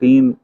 3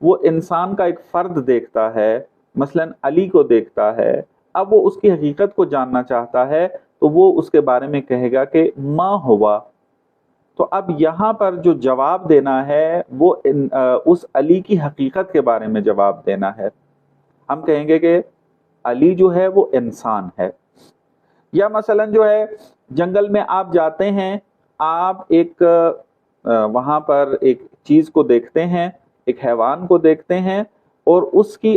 وہ انسان کا ایک فرد دیکھتا ہے، مثلاً علی کو دیکھتا ہے، اب وہ اس کی حقیقت کو جاننا چاہتا ہے تو وہ اس کے بارے میں کہے گا کہ ما ہوا۔ تو اب یہاں پر جو جواب دینا ہے وہ اس علی کی حقیقت کے بارے میں جواب دینا ہے۔ ہم کہیں گے کہ علی جو ہے وہ انسان ہے۔ یا مثلاً جو ہے جنگل میں آپ جاتے ہیں، آپ ایک وہاں پر ایک چیز کو دیکھتے ہیں، ایک حیوان کو دیکھتے ہیں اور اس کی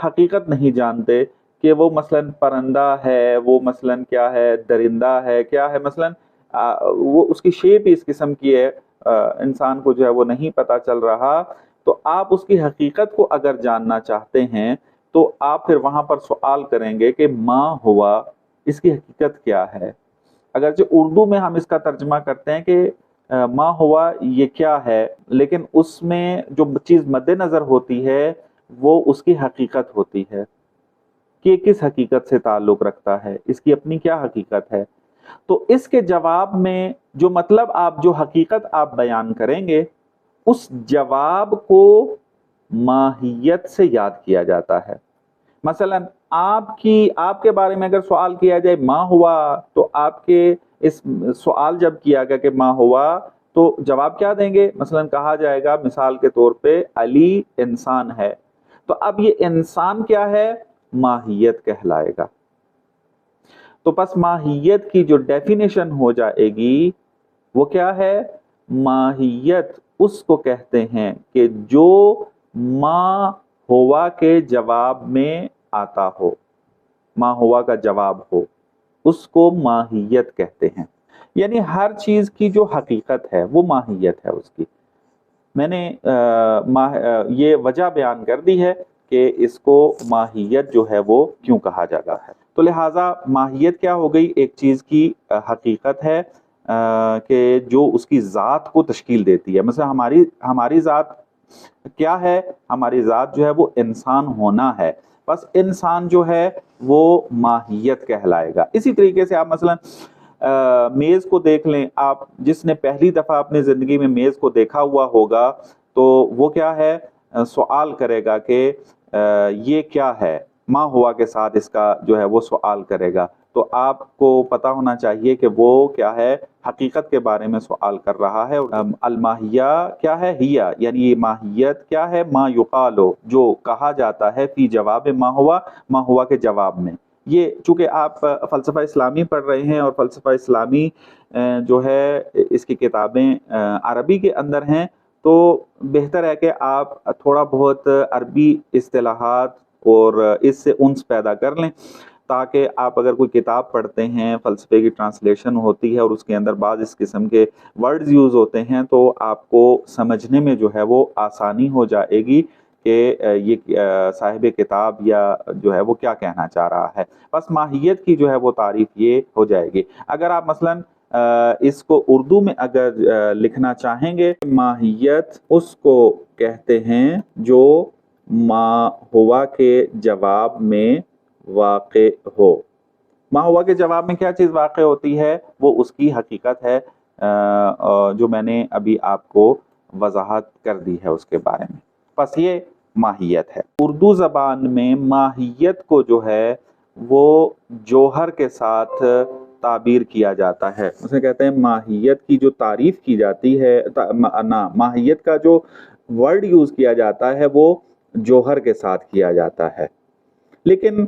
حقیقت نہیں جانتے کہ وہ مثلاً پرندہ ہے، وہ مثلاً کیا ہے، درندہ ہے، کیا ہے، مثلاً وہ اس کی شیپ اس قسم کی ہے، انسان کو جو ہے وہ نہیں پتہ چل رہا، تو آپ اس کی حقیقت کو اگر جاننا چاہتے ہیں تو آپ پھر وہاں پر سوال کریں گے کہ ما ہوا، اس کی حقیقت کیا ہے۔ اگرچہ اردو میں ہم اس کا ترجمہ کرتے ہیں کہ ما ہوا یہ کیا ہے، لیکن اس میں جو چیز مد نظر ہوتی ہے وہ اس کی حقیقت ہوتی ہے کہ یہ کس حقیقت سے تعلق رکھتا ہے، اس کی اپنی کیا حقیقت ہے۔ تو اس کے جواب میں جو مطلب آپ جو حقیقت آپ بیان کریں گے اس جواب کو ماہیت سے یاد کیا جاتا ہے۔ مثلا آپ کے بارے میں اگر سوال کیا جائے ما ہوا، تو آپ کے اس سوال جب کیا گیا کہ ما ہوا تو جواب کیا دیں گے؟ مثلا کہا جائے گا مثال کے طور پہ علی انسان ہے، تو اب یہ انسان کیا ہے؟ ماہیت کہلائے گا۔ تو پس ماہیت کی جو ڈیفینیشن ہو جائے گی وہ کیا ہے؟ ماہیت اس کو کہتے ہیں کہ جو ما ہوا کے جواب میں آتا ہو، ما ہوا کا جواب ہو، اس کو ماہیت کہتے ہیں۔ یعنی ہر چیز کی جو حقیقت ہے وہ ماہیت ہے اس کی۔ میں نے یہ وجہ بیان کر دی ہے کہ اس کو ماہیت جو ہے وہ کیوں کہا جاتا ہے۔ تو لہٰذا ماہیت کیا ہو گئی؟ ایک چیز کی حقیقت ہے کہ جو اس کی ذات کو تشکیل دیتی ہے۔ مثلا ہماری ذات کیا ہے؟ ہماری ذات جو ہے وہ انسان ہونا ہے، بس انسان جو ہے وہ ماہیت کہلائے گا۔ اسی طریقے سے آپ مثلا میز کو دیکھ لیں، آپ جس نے پہلی دفعہ اپنی زندگی میں میز کو دیکھا ہوا ہوگا تو وہ کیا ہے؟ سوال کرے گا کہ یہ کیا ہے، ما ہوا کے ساتھ اس کا جو ہے وہ سوال کرے گا۔ تو آپ کو پتا ہونا چاہیے کہ وہ کیا ہے؟ حقیقت کے بارے میں سوال کر رہا ہے۔ الماہیہ کیا ہے؟ ہیا، یعنی یہ ماہیت کیا ہے؟ ما یقالو، جو کہا جاتا ہے فی جواب ما ہوا کے جواب میں۔ یہ چونکہ آپ فلسفہ اسلامی پڑھ رہے ہیں اور فلسفہ اسلامی جو ہے اس کی کتابیں عربی کے اندر ہیں، تو بہتر ہے کہ آپ تھوڑا بہت عربی اصطلاحات اور اس سے انس پیدا کر لیں، تاکہ آپ اگر کوئی کتاب پڑھتے ہیں، فلسفے کی ٹرانسلیشن ہوتی ہے اور اس کے اندر بعض اس قسم کے ورڈز یوز ہوتے ہیں تو آپ کو سمجھنے میں جو ہے وہ آسانی ہو جائے گی کہ یہ صاحب کتاب یا جو ہے وہ کیا کہنا چاہ رہا ہے۔ بس ماہیت کی جو ہے وہ تعریف یہ ہو جائے گی۔ اگر آپ مثلاً اس کو اردو میں اگر لکھنا چاہیں گے، ماہیت اس کو کہتے ہیں جو ما ہوا کے جواب میں واقع ہو۔ ما ہوا کے جواب میں کیا چیز واقع ہوتی ہے؟ وہ اس کی حقیقت ہے جو میں نے ابھی آپ کو وضاحت کر دی ہے اس کے بارے میں۔ بس یہ ماہیت ہے۔ اردو زبان میں ماہیت کو جو ہے وہ جوہر کے ساتھ تعبیر کیا جاتا ہے۔ اسے کہتے ہیں ماہیت کی جو تعریف کی جاتی ہے، ماہیت کا جو ورڈ یوز کیا جاتا ہے وہ جوہر کے ساتھ کیا جاتا ہے۔ لیکن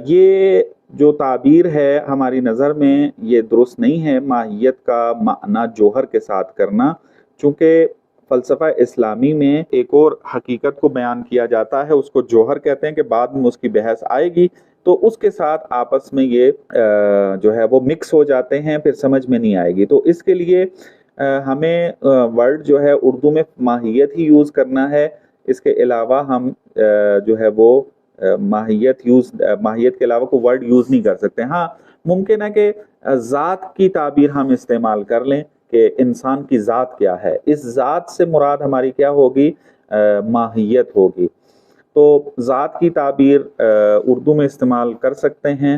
یہ جو تعبیر ہے ہماری نظر میں یہ درست نہیں ہے، ماہیت کا معنی جوہر کے ساتھ کرنا، چونکہ فلسفہ اسلامی میں ایک اور حقیقت کو بیان کیا جاتا ہے، اس کو جوہر کہتے ہیں کہ بعد میں اس کی بحث آئے گی، تو اس کے ساتھ آپس میں یہ جو ہے وہ مکس ہو جاتے ہیں، پھر سمجھ میں نہیں آئے گی۔ تو اس کے لیے ہمیں ورڈ جو ہے اردو میں ماہیت ہی یوز کرنا ہے، اس کے علاوہ ہم جو ہے وہ ماہیت کے علاوہ کوئی ورڈ یوز نہیں کر سکتے۔ ہاں ممکن ہے کہ ذات کی تعبیر ہم استعمال کر لیں کہ انسان کی ذات کیا ہے، اس ذات سے مراد ہماری کیا ہوگی؟ ماہیت ہوگی۔ تو ذات کی تعبیر اردو میں استعمال کر سکتے ہیں،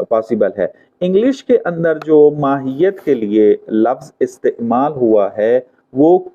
پاسبل ہے۔ انگلش کے اندر جو ماہیت کے لیے لفظ استعمال ہوا ہے وہ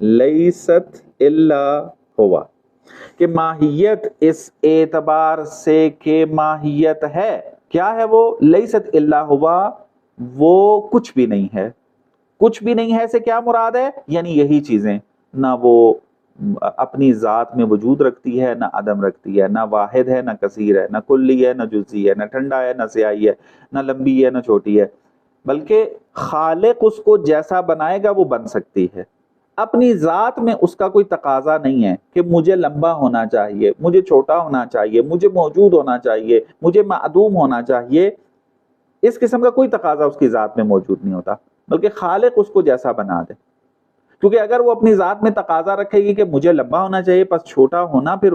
لیست الا ہوا، کہ ماہیت اس اعتبار سے کہ ماہیت ہے، کیا ہے وہ؟ لیست الا ہوا، وہ کچھ بھی نہیں ہے۔ کچھ بھی نہیں ہے سے کیا مراد ہے؟ یعنی یہی چیزیں، نہ وہ اپنی ذات میں وجود رکھتی ہے، نہ عدم رکھتی ہے، نہ واحد ہے، نہ کثیر ہے، نہ کلی ہے، نہ جزئی ہے، نہ ٹھنڈا ہے، نہ سیاہی ہے، نہ لمبی ہے، نہ چھوٹی ہے، بلکہ خالق اس کو جیسا بنائے گا وہ بن سکتی ہے۔ اپنی ذات میں اس کا کوئی تقاضا نہیں ہے کہ مجھے لمبا ہونا چاہیے، مجھے چھوٹا ہونا چاہیے، مجھے موجود ہونا چاہیے، مجھے معدوم ہونا چاہیے۔ اس قسم کا کوئی تقاضا اس کی ذات میں موجود نہیں ہوتا، بلکہ خالق اس کو جیسا بنا دے۔ کیونکہ اگر وہ اپنی ذات میں تقاضا رکھے گی کہ مجھے لمبا ہونا چاہیے پس چھوٹا ہونا، پھر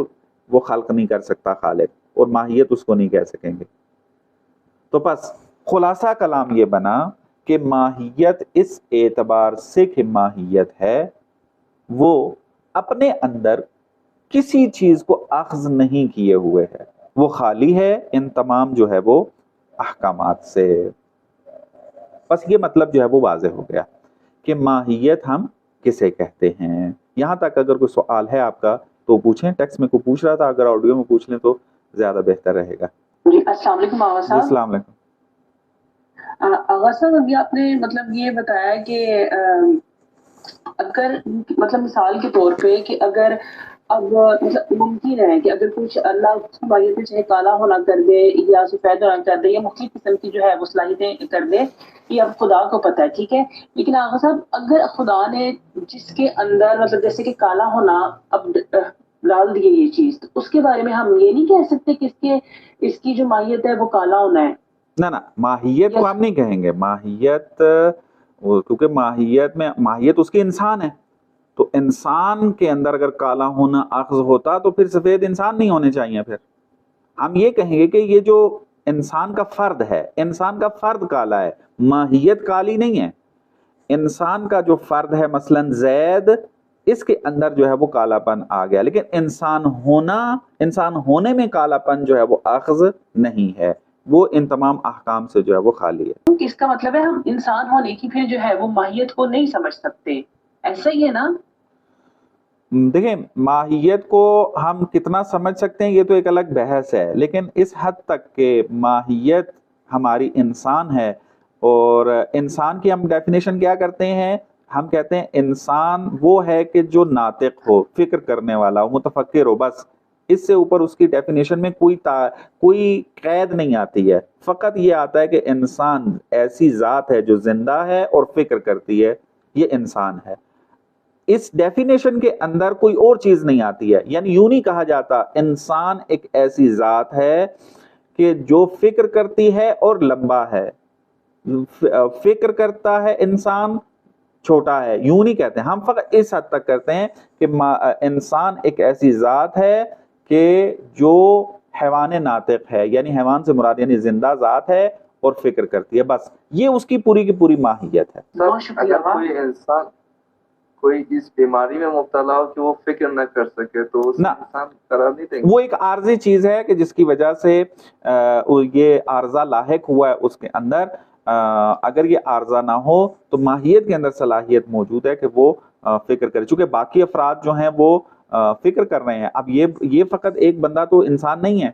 وہ خلق نہیں کر سکتا خالق، اور ماہیت اس کو نہیں کہہ سکیں گے۔ تو پس خلاصہ کلام یہ بنا کہ ماہیت اس اعتبار سے کہ ماہیت ہے، وہ اپنے اندر کسی چیز کو اخذ نہیں کیے ہوئے ہے، وہ خالی ہے ان تمام جو ہے وہ احکامات سے۔ بس یہ مطلب جو ہے وہ واضح ہو گیا کہ ماہیت ہم کسے کہتے ہیں۔ یہاں تک اگر کوئی سوال ہے آپ کا تو پوچھیں، ٹیکسٹ میں کوئی پوچھ رہا تھا، اگر آڈیو میں پوچھ لیں تو زیادہ بہتر رہے گا۔ جی السلام علیکم آغا جی صاحب۔ السلام علیکم۔ آغا صاحب ابھی آپ نے مطلب یہ بتایا کہ اگر مطلب مثال کے طور پہ کہ اگر اب مطلب ممکن ہے کہ اگر کچھ اللہ کی ماہیت میں چاہے کالا ہونا کر دے یا سفید ہونا کر دے یا مختلف قسم کی جو ہے وہ صلاحیتیں کر دے، یہ اب خدا کو پتہ ہے، ٹھیک ہے، لیکن آغا صاحب اگر خدا نے جس کے اندر مطلب جیسے کہ کالا ہونا اب ڈال دیے یہ چیز، تو اس کے بارے میں ہم یہ نہیں کہہ سکتے کہ اس کی جو ماہیت ہے وہ کالا ہونا ہے؟ نہ ماہیت کو ہم نہیں کہیں گے، ماہیت کیونکہ ماہیت اس کی انسان ہے، تو انسان کے اندر اگر کالا ہونا اخذ ہوتا تو پھر سفید انسان نہیں ہونے چاہیے۔ پھر ہم یہ کہیں گے کہ یہ جو انسان کا فرد ہے، انسان کا فرد کالا ہے، ماہیت کالی نہیں ہے۔ انسان کا جو فرد ہے مثلا زید، اس کے اندر جو ہے وہ کالا پن آ گیا، لیکن انسان ہونے میں کالا پن جو ہے وہ اخذ نہیں ہے، وہ ان تمام احکام سے جو ہے وہ خالی ہے۔ اس کا مطلب ہے ہم انسان ہونے کی پھر جو ہے وہ ماہیت کو نہیں سمجھ سکتے، ایسا ہی ہے نا؟ دیکھیں ماہیت کو ہم کتنا سمجھ سکتے ہیں یہ تو ایک الگ بحث ہے، لیکن اس حد تک کہ ماہیت ہماری انسان ہے، اور انسان کی ہم ڈیفینیشن کیا کرتے ہیں؟ ہم کہتے ہیں انسان وہ ہے کہ جو ناطق ہو، فکر کرنے والا ہو، متفکر ہو، بس اس سے اوپر اس کی ڈیفینیشن میں کوئی قید نہیں آتی ہے۔ فقط یہ آتا ہے کہ انسان ایسی ذات ہے جو زندہ ہے اور فکر کرتی ہے، یہ انسان ہے۔ اس ڈیفینیشن کے اندر کوئی اور چیز نہیں آتی ہے، یعنی یوں نہیں کہا جاتا انسان ایک ایسی ذات ہے کہ جو فکر کرتی ہے اور لمبا ہے، فکر کرتا ہے انسان چھوٹا ہے، یوں نہیں کہتے۔ ہم فقط اس حد تک کرتے ہیں کہ انسان ایک ایسی ذات ہے کہ جو حیوان ناطق ہے، یعنی حیوان سے مراد یعنی زندہ ذات ہے اور فکر کرتی ہے، بس یہ اس کی پوری کی پوری ماہیت ہے۔ اگر کوئی انسان کوئی اس بیماری میں مبتلا ہو کہ وہ فکر نہ کر سکے تو اس انسان قرار نہیں دیں گے؟ وہ ایک عارضی چیز ہے کہ جس کی وجہ سے یہ عارضہ لاحق ہوا ہے اس کے اندر۔ اگر یہ عارضہ نہ ہو تو ماہیت کے اندر صلاحیت موجود ہے کہ وہ فکر کرے، چونکہ باقی افراد جو ہیں وہ فکر کر رہے ہیں۔ اب یہ فقط ایک بندہ تو انسان نہیں ہے،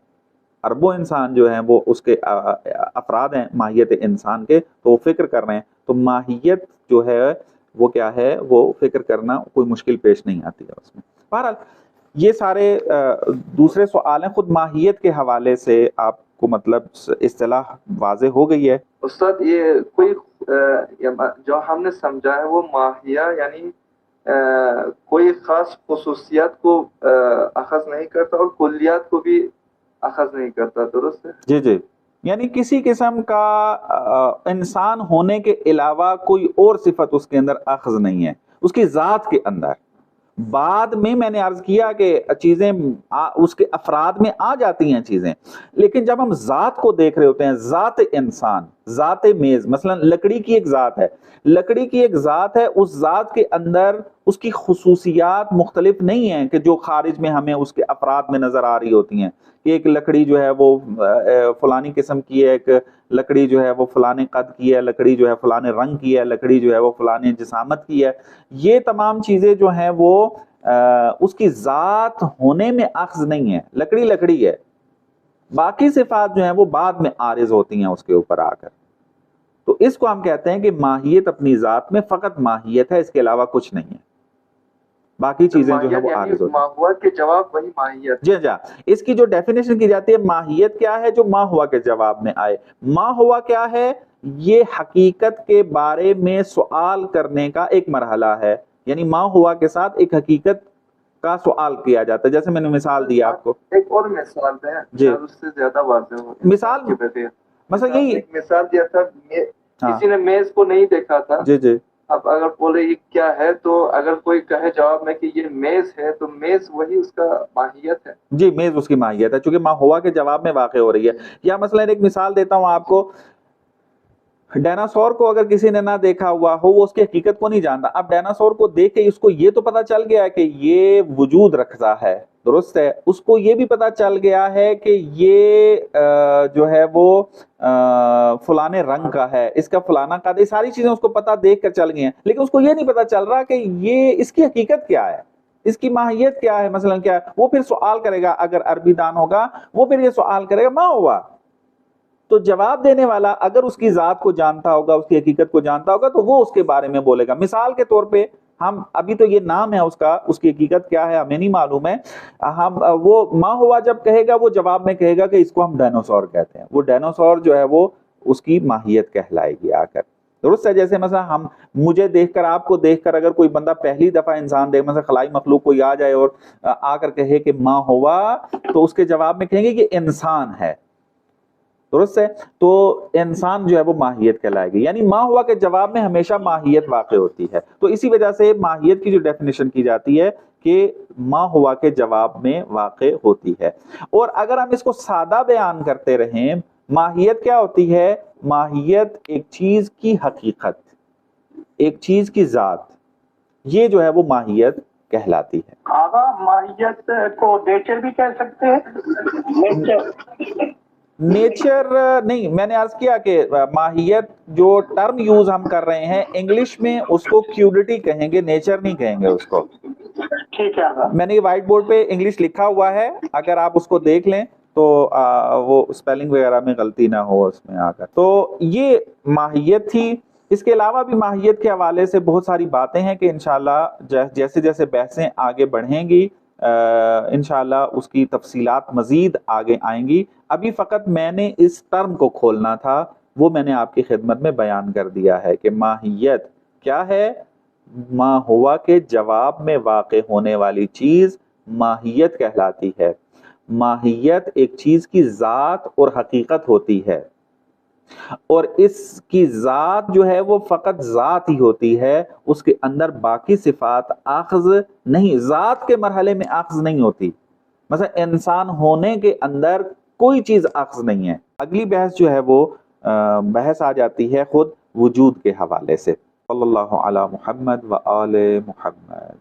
اربوں انسان جو ہیں وہ اس کے افراد ہیں ماہیت انسان کے، تو وہ فکر کر رہے ہیں۔ تو ماہیت جو ہے وہ کیا ہے، وہ فکر کرنا کوئی مشکل پیش نہیں آتی ہے اس میں۔ بہرحال یہ سارے دوسرے سوال ہیں، خود ماہیت کے حوالے سے آپ کو مطلب اصطلاح واضح ہو گئی ہے۔ استاد یہ کوئی جو ہم نے سمجھا ہے وہ ماہیہ یعنی کوئی خاص خصوصیات کو اخذ نہیں کرتا اور کلیات کو بھی اخذ نہیں کرتا، درست ہے؟ جی جی، یعنی کسی قسم کا انسان ہونے کے علاوہ کوئی اور صفت اس کے اندر اخذ نہیں ہے، اس کی ذات کے اندر۔ بعد میں نے عرض کیا کہ چیزیں اس کے افراد میں آ جاتی ہیں چیزیں، لیکن جب ہم ذات کو دیکھ رہے ہوتے ہیں، ذات انسان، ذات میز، مثلا لکڑی کی ایک ذات ہے، لکڑی کی ایک ذات ہے، اس ذات کے اندر اس کی خصوصیات مختلف نہیں ہیں کہ جو خارج میں ہمیں اس کے افراد میں نظر آ رہی ہوتی ہیں کہ ایک لکڑی جو ہے وہ فلانی قسم کی ہے، ایک لکڑی جو ہے وہ فلانے قد کی ہے، لکڑی جو ہے فلانے رنگ کی ہے، لکڑی جو ہے وہ فلانے جسامت کی ہے. یہ تمام چیزیں جو ہیں وہ اس کی ذات ہونے میں اخذ نہیں ہے. لکڑی لکڑی ہے، باقی صفات جو ہیں وہ بعد میں عارض ہوتی ہیں اس کے اوپر آ کر. تو اس کو ہم کہتے ہیں کہ ماہیت اپنی ذات میں فقط ماہیت ہے، اس کے علاوہ کچھ نہیں ہے، باقی چیزیں جو ہیں وہ عارض ہوتی ہیں. ما ہوا کے جواب وہی ماہیت. جی جی، اس کی جو ڈیفینیشن کی جاتی ہے، ماہیت کیا ہے جو ما ہوا کے جواب میں آئے. ما ہوا کیا ہے؟ یہ حقیقت کے بارے میں سوال کرنے کا ایک مرحلہ ہے. یعنی ما ہوا کے ساتھ ایک حقیقت کا سوال کیا جاتا ہے. جیسے میں نے مثال دیا آپ کو. ایک اور مثال دیں جی، اس سے زیادہ واضح ہو. مثال مثلا یہی ایک مثال دیا تھا، کسی نے میز کو نہیں دیکھا تھا. جی جی، اب اگر بولے یہ کیا ہے، تو اگر کوئی کہے جواب میں کہ یہ میز ہے، تو میز وہی اس کا ماہیت ہے. جی، میز اس کی ماہیت ہے چونکہ ما ہوا کے جواب میں واقع ہو رہی ہے. یا مثلا ایک مثال دیتا ہوں آپ کو، ڈائناسور کو اگر کسی نے نہ دیکھا ہوا ہو، وہ اس کی حقیقت کو نہیں جانتا. اب ڈائناسور کو دیکھ کے اس کو یہ تو پتا چل گیا ہے کہ یہ وجود رکھتا ہے، درست ہے. اس کو یہ بھی پتا چل گیا ہے کہ یہ جو ہے وہ فلانے رنگ کا ہے، اس کا فلانا قد، یہ ساری چیزیں اس کو پتا دیکھ کر چل گئی ہیں. لیکن اس کو یہ نہیں پتا چل رہا کہ یہ اس کی حقیقت کیا ہے، اس کی ماہیت کیا ہے، مثلا کیا ہے. وہ پھر سوال کرے گا، اگر عربی دان ہوگا وہ پھر یہ سوال کرے گا ما ہوا. تو جواب دینے والا اگر اس کی ذات کو جانتا ہوگا، اس کی حقیقت کو جانتا ہوگا، تو وہ اس کے بارے میں بولے گا. مثال کے طور پہ ہم ابھی تو یہ نام ہے اس کا، اس کی حقیقت کیا ہے ہمیں نہیں معلوم ہے. ہم وہ ما ہوا جب کہے گا، وہ جواب میں کہے گا کہ اس کو ہم ڈائناسور کہتے ہیں. وہ ڈائناسور جو ہے وہ اس کی ماہیت کہلائے گی آ کر، درست ہے. جیسے مثلا مجھے دیکھ کر، آپ کو دیکھ کر اگر کوئی بندہ پہلی دفعہ انسان دیکھ، مثلا خلائی مخلوق کوئی آ جائے اور آ کر کہے کہ ما ہوا، تو اس کے جواب میں کہیں گے کہ انسان ہے، درست ہے. تو انسان جو ہے وہ ماہیت کہلائے گی. یعنی ما ہوا کے جواب میں ہمیشہ ماہیت واقع ہوتی ہے. تو اسی وجہ سے ماہیت کی جو ڈیفینیشن کی جاتی ہے کہ ما ہوا کے جواب میں واقع ہوتی ہے. اور اگر ہم اس کو سادہ بیان کرتے رہیں، ماہیت کیا ہوتی ہے؟ ماہیت ایک چیز کی حقیقت، ایک چیز کی ذات، یہ جو ہے وہ ماہیت کہلاتی ہے. آغا ماہیت کو نیچر بھی کہہ سکتے ہیں. نیچر نہیں، میں نے عرض کیا کہ ماہیت جو ٹرم یوز ہم کر رہے ہیں انگلش میں، اس کو کیوڈٹی کہیں گے، نیچر نہیں کہیں گے اس کو. ٹھیک ہے، میں نے وائٹ بورڈ پہ انگلش لکھا ہوا ہے، اگر آپ اس کو دیکھ لیں تو وہ اسپیلنگ وغیرہ میں غلطی نہ ہو اس میں آ کر. تو یہ ماہیت تھی. اس کے علاوہ بھی ماہیت کے حوالے سے بہت ساری باتیں ہیں کہ انشاءاللہ جیسے جیسے بحثیں آگے بڑھیں گی انشاءاللہ اس کی تفصیلات مزید آگے آئیں گی. ابھی فقط میں نے اس ٹرم کو کھولنا تھا، وہ میں نے آپ کی خدمت میں بیان کر دیا ہے کہ ماہیت کیا ہے. ما ہوا کے جواب میں واقع ہونے والی چیز ماہیت کہلاتی ہے. ماہیت ایک چیز کی ذات اور حقیقت ہوتی ہے، اور اس کی ذات جو ہے وہ فقط ذات ہی ہوتی ہے، اس کے اندر باقی صفات اخذ نہیں، ذات کے مرحلے میں اخذ نہیں ہوتی. مثلا انسان ہونے کے اندر کوئی چیز اخذ نہیں ہے. اگلی بحث جو ہے وہ بحث آ جاتی ہے خود وجود کے حوالے سے. صلی اللہ علی محمد و آل محمد.